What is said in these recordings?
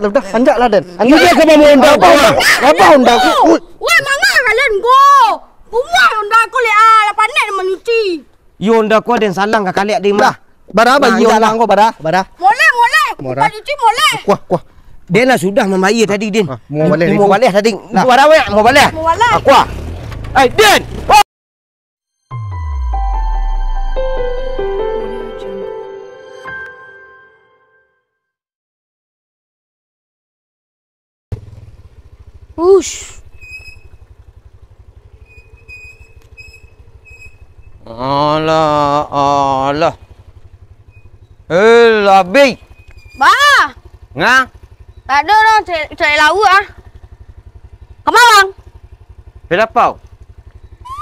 udah. Anjaklah Den. Dia ke mau Honda apa? Apa Honda aku? Wah, mana kalian go? Buang Honda aku le lah pandai nak nyuci. Yo Honda ko den salang ka kaliak di mah. Bara bagi orang kau bara. Molek. Bukan nyuci molek. Kuah. Dia lah sudah membayar tadi Din. Mau balik Mau balik tadi. Bara awak mau balik. Mau balik. Aku. Din. Ush. Allah. Lebih. Ba. Ngah. Tak ada dah cari lauk ah. Kemana bang? Berapa?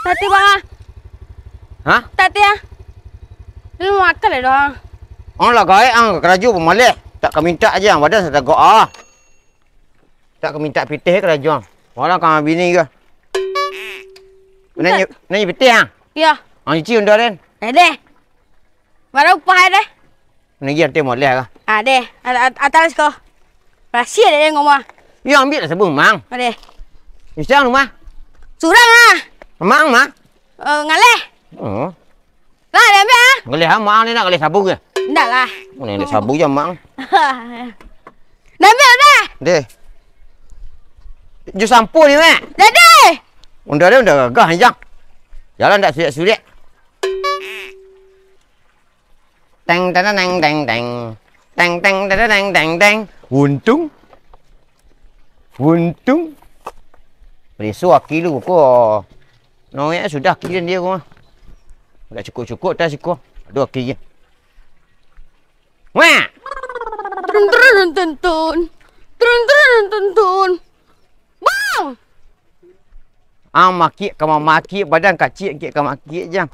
Tati bang ah. Hah? Tati ah. Ini makan le dah. Lah gaik keraju pemalih. Tak kau minta aja badan saya tak ah. Tak kau minta pitih keraju. Orang kau bini ke? Nanya pitih ah. Ya. Cuci Honda Den. Deh. Mana upah deh? Nagi ante moleh ke? Deh. Atas kau. Rahsia deh ngomong. Ya ambil lah sebelum mang. Deh. Isang rumah. Surang ah. Mang mah. Ngaleh. Oh. Lah dia ambil ah. Ngalih mang ni nak ngalih sabu ke? Ndak lah. Mana ngalih sabu je mang. Dah ambil dah. Deh. Ju sampo ni mak. Dah deh. Honda dia udah gagah ni jang. Jalan tak sulit-sulit. Teng teng teng teng teng. Teng teng teng teng teng teng. Untung. Beresu kilo ko. Noya sudah kilo dia ko. Dah cukup dah cukup. Aduh kilo. Wah. Turun. Bang. Maki kamu maki badan kecil ke kamu maki jang.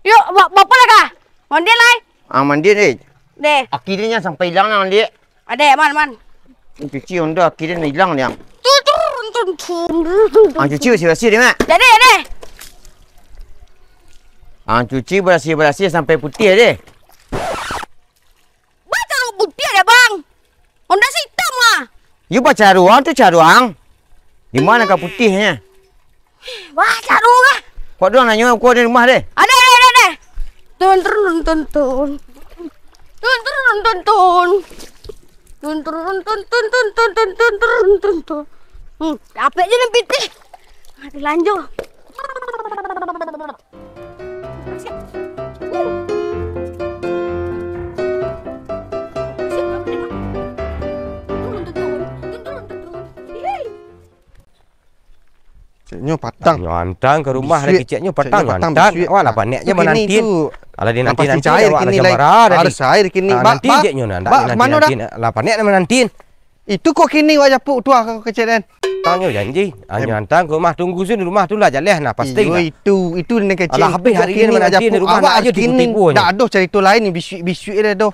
Yuk, bapa lah kah? Mandi lai. Mandi ni. Deh. Akhirnya sampai hilang nang dia. Ada man. Cuci Honda akhirnya hilang dia. Turun. Cuci bersih-bersih dia mak. Jadi. Cuci bersih-bersih sampai putih deh. Baca lu putih ada bang. Honda hitam lah. You baca ruang tu caruang. Di mana kau putihnya? Baca lu lah. Kau doang nanya aku di rumah deh. Ada. Turun. Apa aja nih pitih. Ada lanjut. Ceknya patang. Nyantang ke rumah lagi ceknya patang nyantang. Awak lah panik je menanti. Kalau dia nanti cair awak lah kini marah. Harus cair kini. Nanti ceknya nanti. Lah panik menanti. Itu kok kini wajah puk tua kau kecil Den. Tanya janji. Nyantang ke rumah tunggu sini rumah tu lah jalan nah pasti. Itu ni kecil. Alah habis hari ini menanti di rumah aja kini. Tak ada cari tu lain ni bisui dia tu.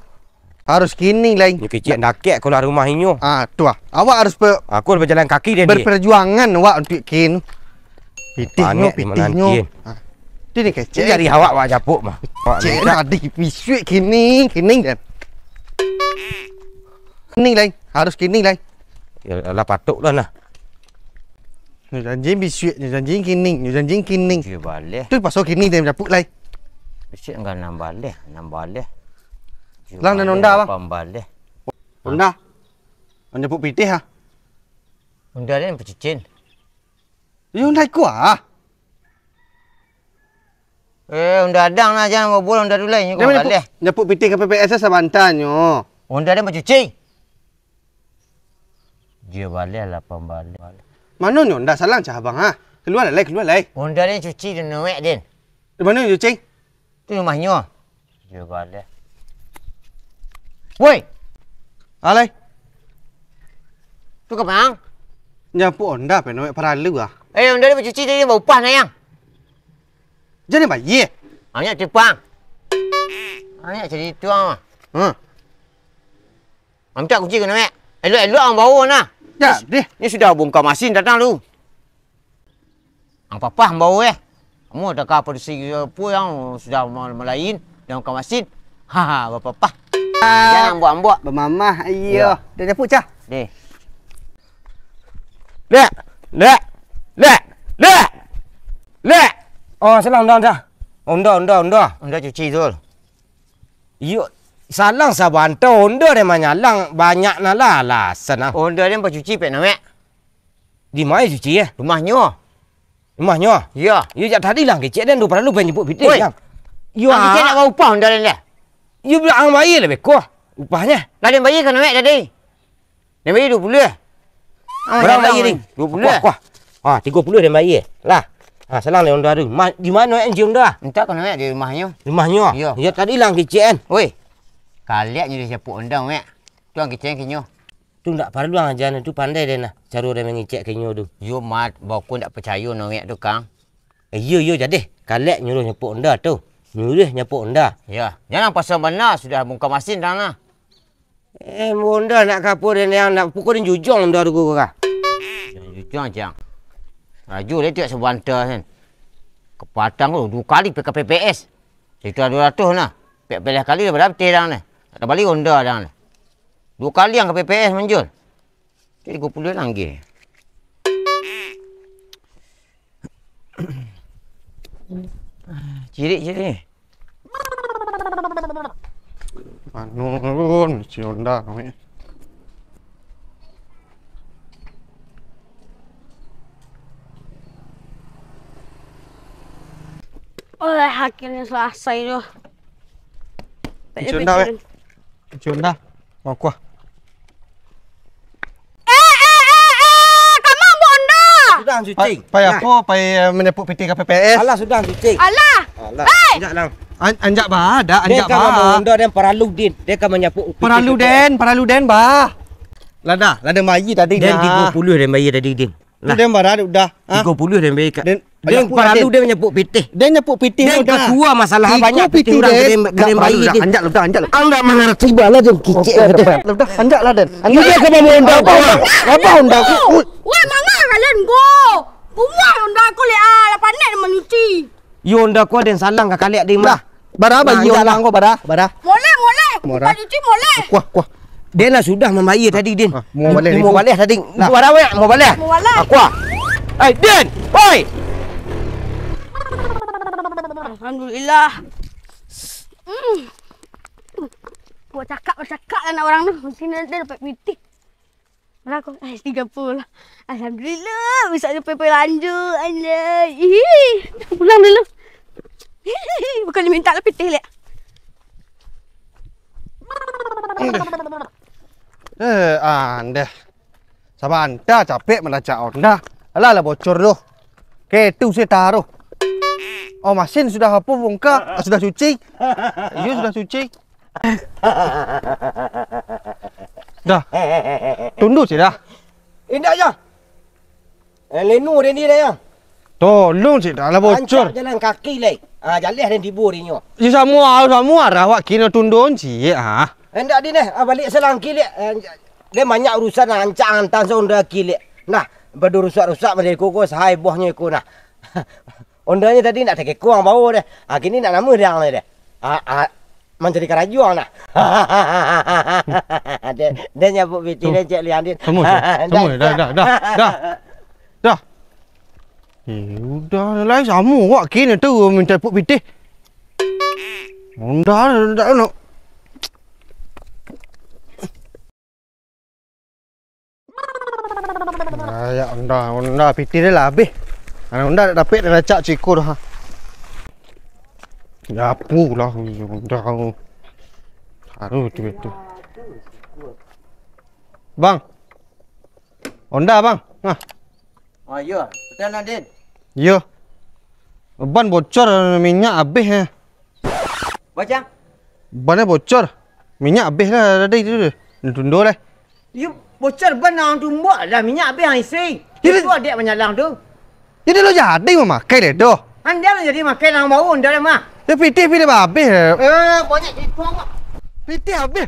Harus kini lain. Ni kecil nakek keluar rumah ini. Tu awak harus aku berjalan kaki dia. Berperjuangan awak untuk kini. Pitihnya. Itu ni kecil. Jadi awak japuk mah. Cik tadi bisui kini Dan. Kini lain. Harus kini lain. Ya lah patutlah nah. Janji bisui, janji kini. Dia balik. Tu pasal kini dia japuk lain. Bisui enggak nambah leh. Lang dan Honda bang. Pembalik. Honda. Honda japuk pitih ha. Honda dia pecicin. Honda kuah. Honda adang lah jangan bobol Honda dulu ni kau balik. Japuk pitih ke PPS sabantanyo. Honda dia mencuci. Dia balik lah pembalik. Mana ni Honda salang cah abang ha? Keluar lai. Honda dia cuci di nuek din. Di mana ni cuci? Tu rumahnya. Dia balik. Woi. Alai. Tu ke bang? Japuk Honda pe nuek paralu ah. Honda dia mencuci dia bau pas nayang. Jadi bayi. Hanya tepang. Hanya jadi tuang. Minta kunci ke nuek. Elok-elok ang bau nah. Ya, deh. Ni sudah bongkar masin datang lu. Ang papa bau Kamu ada kah polisi apa yang sudah melain dan bongkar masin? Bapa. Jangan ambok-ambok. Bermamah. Iyo. Dah nyapuk cah. Ni. Lek. Lek. Lek. Lek. Lek. Oh, senang dah. Onda. Anda cuci Zul. Yo, salang sabanta onda dia manyalang banyak nala lah senang. Anda dia apa cuci pek namek? Di mana cuci ya? Rumahnya. Rumahnya. Ya. Yo jak tadi lang kecek dan tu perlu ben jemput pitik Oi. yang. Yo, kita nak bawa upah anda dia. Yo bilang bayar lebih kau upahnya. Dah dia bayar kan namek tadi. Dia bayar 20. Berapa bayar ni? 20. Kuah. Ah, 30 dia bayar. Lah. Ah, selang le onda tu. Di mana enjing dah? Entah kan namek di rumahnya. Rumahnya. Ya. Ya tadi lang kecek kan. Oi. Kaliak ni dia siapuk anda namek. Tuang keceng kinyo. Tu tak perlu ajar tu pandai dia nah. Cara dia mengecek kenyo tu. Yo mat, bawa ku tak percaya namek tu Kang. Yo jadi. Kalek nyuruh nyepuk onda tu. Nyuruh nyepuk onda. Ya. Jangan pasal benar sudah bongkar masin dah lah. Onda nak kapur dia yang nak pukul dia jujung onda tu kau kah? Jujur jang. Raju dia tak sebantah kan. Kepatang tu 2 kali PKPPS. Itu 200 lah. Belah kali dah berapa dah ni. Tak balik onda dah ni. 2 kali yang ke PPS menjual. Jadi 30 lagi. Cirik. Manun, si Onda namek. Oh, akhirnya selesai tu. Si Onda weh. Si Onda. Mau kuah. Kamu Onda. Sudah cuci. Pai apa? Pai menyepuk pitik ke PPS. Alah sudah cuci. Alah. Alah. Hei! Tidak lang. Anjak bah, ada Dia anjak kan bah. onda dia perlu din. Dia kan menyapu. Paralu den bah. Lada bayi tadi Dan dah. 30 dia bayar tadi din. Tu den bara dah. 30 dia bayar kat. Dan Dia perlu dia menyapu pitih. Den nyepuk pitik Dia ketua masalah banyak pitih orang kena bayar din. Anjak lah dah. Anda mana tiba lah din kicik. Dah anjak lah den. Dia kan mau onda apa? Apa Onda? Weh, mana kalian go? Buat Onda aku lah pandai dia menyuci. Yo onda ko den salang ka kaliak din mah. Bara bayi Nah, orang kau bara. Molek. Murah. Bukan cuci molek. Kuah. Dia lah sudah membayar tadi din. Mau balik ni. Mau balik tadi. Nah. Mau balik. Mau balik. Mau balik. Aku. Din. Oi. Alhamdulillah. Buat cakap lah nak orang tu. Mesti dia dapat pitik. Mana aku? 30. Alhamdulillah. Bisa ada PP lanjut. Allah. Pulang dulu. Bukan dia minta lah pitik lihat. Anda. Sabar anda capek melacak Onda. Alah bocor tu. Ketu saya taruh. Oh, mesin sudah apa bongkar? Sudah cuci? Ya, sudah cuci. Dah. Tunduk sih dah. Indah je. Lenu dia ni dah ya. Tolong sih dah lah bocor. Jalan kaki lai. Jalan dan tibur dia. Ya semua rawak kena tunduk sih. Hendak dia balik selang kilik. Dia banyak urusan ancang hantar sonda kilik. Nah, berdurusak-rusak menjadi koko sahai buahnya ikut nah. Ondanya tadi nak take kuang bau dia. Kini nak nama dia ang dia. Menjadi kerajuan nah. Dia nyabuk biti dia cek liang dia. Semua dah. Udah lah sama wak kena tu minta puk pitih. Dah nak. Ya Onda pitih dia lah habis. Onda dah dapat dah cak cikgu dah. Ya apulah Onda kau. Aduh betul. Bang. Onda bang. Nah. Oh ya, betul Nadin. Ya. Ban bocor minyak habis. Macam? Bannya bocor. Minyak habis lah tadi tu. Tunduk lah. You bocor ban tu buat dah minyak habis hang isi. Itu adik menyalang tu. Jadi lo jadi memakai deh tu. Anda lah jadi makan hang bau dah mah. Dia pitih habis. Banyak jadi tuang. Pitih habis.